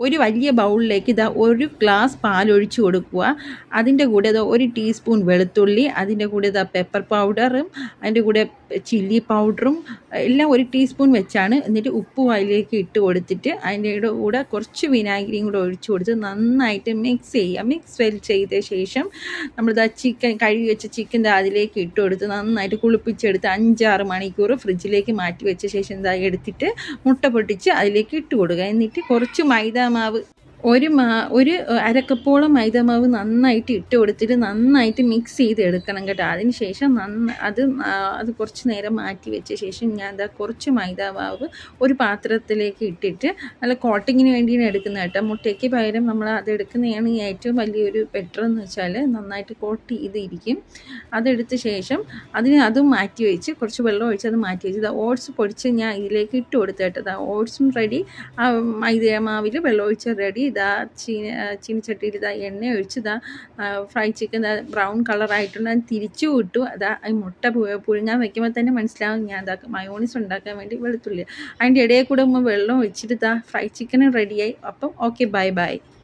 ഒരു വലിയ ബൗളിലേക്ക് ഇതാ 1 ഗ്ലാസ് പാലൊഴിച്ച് കൊടുക്കുക. അതിൻ്റെ കൂടെ ഇതാ 1 ടീസ്പൂൺ വെളുത്തുള്ളി, അതിൻ്റെ കൂടെ ഇതാ പെപ്പർ പൗഡറും, അതിൻ്റെ കൂടെ ചില്ലി പൗഡറും എല്ലാം 1 ടീസ്പൂൺ വെച്ചാണ്. എന്നിട്ട് ഉപ്പും അതിലേക്ക് ഇട്ട് കൊടുത്തിട്ട് അതിൻ്റെ കൂടെ കുറച്ച് വിനാഗിരിയും കൂടെ ഒഴിച്ച് കൊടുത്ത് നന്നായിട്ട് മിക്സ് ചെയ്യുക. മിക്സ് ചെയ്ത ശേഷം നമ്മളിതാ ചിക്കൻ കഴുകി വെച്ച ചിക്കൻ അതിലേക്ക് ഇട്ട് കൊടുത്ത് നന്നായിട്ട് കുളിപ്പിച്ചെടുത്ത് 5-6 മണിക്കൂർ ഫ്രിഡ്ജിലേക്ക് മാറ്റി വെച്ച ശേഷം ഇതാ എടുത്തിട്ട് മുട്ട പൊട്ടിച്ച് അതിലേക്ക് ഇട്ട് കൊടുക്കുക. എന്നിട്ട് കുറച്ച് മൈദാമാവ് ഒരു അരക്കപ്പോളം മൈദാമാവ് നന്നായിട്ട് ഇട്ട് കൊടുത്തിട്ട് നന്നായിട്ട് മിക്സ് ചെയ്ത് എടുക്കണം കേട്ടോ. അതിന് ശേഷം അത് കുറച്ച് നേരം മാറ്റി വെച്ച ശേഷം ഞാൻ കുറച്ച് മൈദാമാവ് ഒരു പാത്രത്തിലേക്ക് ഇട്ടിട്ട് നല്ല കോട്ടിങ്ങിന് വേണ്ടിയാണ് എടുക്കുന്നത് കേട്ടോ. മുട്ടയ്ക്ക് പകരം നമ്മൾ അത് എടുക്കുന്നതാണ് ഏറ്റവും വലിയൊരു ബെറ്റർ എന്ന് വെച്ചാൽ നന്നായിട്ട് കോട്ട് ചെയ്തിരിക്കും. അതെടുത്ത ശേഷം അതും മാറ്റി വെച്ച് കുറച്ച് വെള്ളം ഒഴിച്ച് അത് മാറ്റി വെച്ച് ഓട്സ് പൊടിച്ച് ഞാൻ ഇതിലേക്ക് ഇട്ട് കൊടുത്തു കേട്ടോ. ഓട്സും റെഡി, മൈദാമാവിൽ വെള്ളം ഒഴിച്ച് റെഡി. ചീനിച്ചട്ടിയിൽ എണ്ണ ഒഴിച്ച് ഫ്രൈ ചിക്കൻ ബ്രൗൺ കളറായിട്ടുണ്ട്. അത് തിരിച്ചു വിട്ടു. മുട്ട പുഴുങ്ങാൻ വെക്കുമ്പോൾ തന്നെ മനസ്സിലാവും ഞാൻ മയോണീസ് ഉണ്ടാക്കാൻ വേണ്ടി വെളുത്തുള്ളി അതിൻ്റെ ഇടയിൽ കൂടെ വെള്ളം ഒഴിച്ചിട്ട് ഫ്രൈ ചിക്കനും റെഡിയായി. അപ്പം ഓക്കെ, ബൈ.